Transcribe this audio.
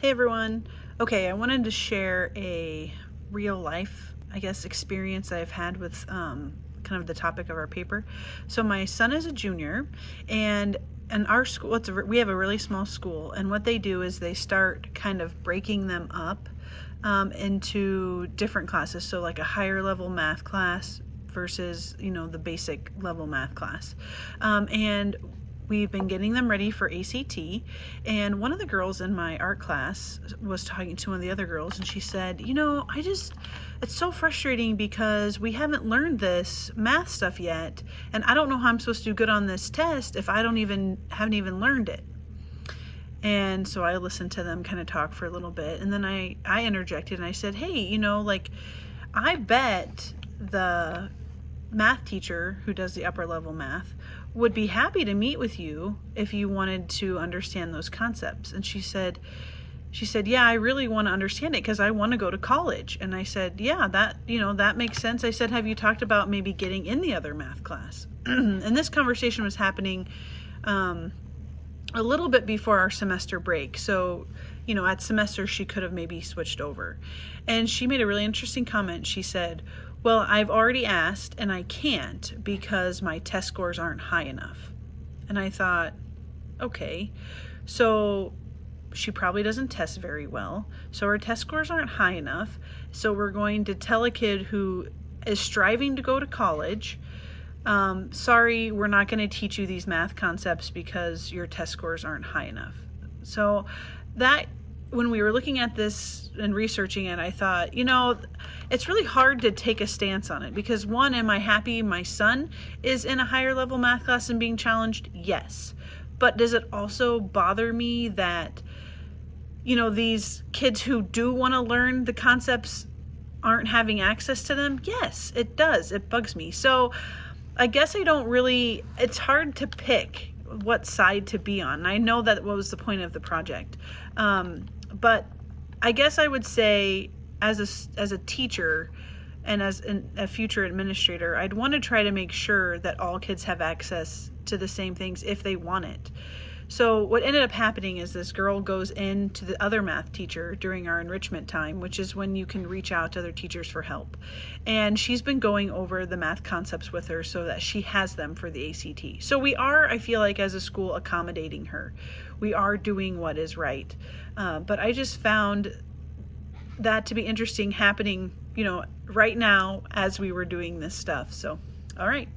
Hey everyone. Okay, I wanted to share a real life, experience I've had with kind of the topic of our paper. So my son is a junior, and in our school, we have a really small school, and what they do is they start kind of breaking them up into different classes. So like a higher level math class versus the basic level math class, and we've been getting them ready for ACT. And one of the girls in my art class was talking to one of the other girls, and she said, it's so frustrating because we haven't learned this math stuff yet, and I don't know how I'm supposed to do good on this test if I haven't even learned it. And so I listened to them kind of talk for a little bit, and then I interjected and I said, hey, I bet the math teacher who does the upper level math would be happy to meet with you if you wanted to understand those concepts. And she said, yeah, I really want to understand it because I want to go to college. And I said, yeah, that makes sense. I said, have you talked about maybe getting in the other math class? And this conversation was happening a little bit before our semester break. So, at semester she could have maybe switched over. And she made a really interesting comment. She said, well, I've already asked and I can't because my test scores aren't high enough. And I thought, okay, so she probably doesn't test very well. So her test scores aren't high enough. So we're going to tell a kid who is striving to go to college, sorry, we're not going to teach you these math concepts because your test scores aren't high enough. So that, when we were looking at this and researching it, I thought, it's really hard to take a stance on it because one, am I happy my son is in a higher level math class and being challenged? Yes. But does it also bother me that, these kids who do want to learn the concepts aren't having access to them? Yes, it does. It bugs me. So I guess it's hard to pick what side to be on. I know that was the point of the project. But I guess I would say as a teacher and as a future administrator, I'd want to try to make sure that all kids have access to the same things if they want it. So what ended up happening is this girl goes in to the other math teacher during our enrichment time, which is when you can reach out to other teachers for help. And she's been going over the math concepts with her so that she has them for the ACT. So we are, I feel like, as a school, accommodating her. We are doing what is right. But I just found that to be interesting happening, right now as we were doing this stuff. So, all right.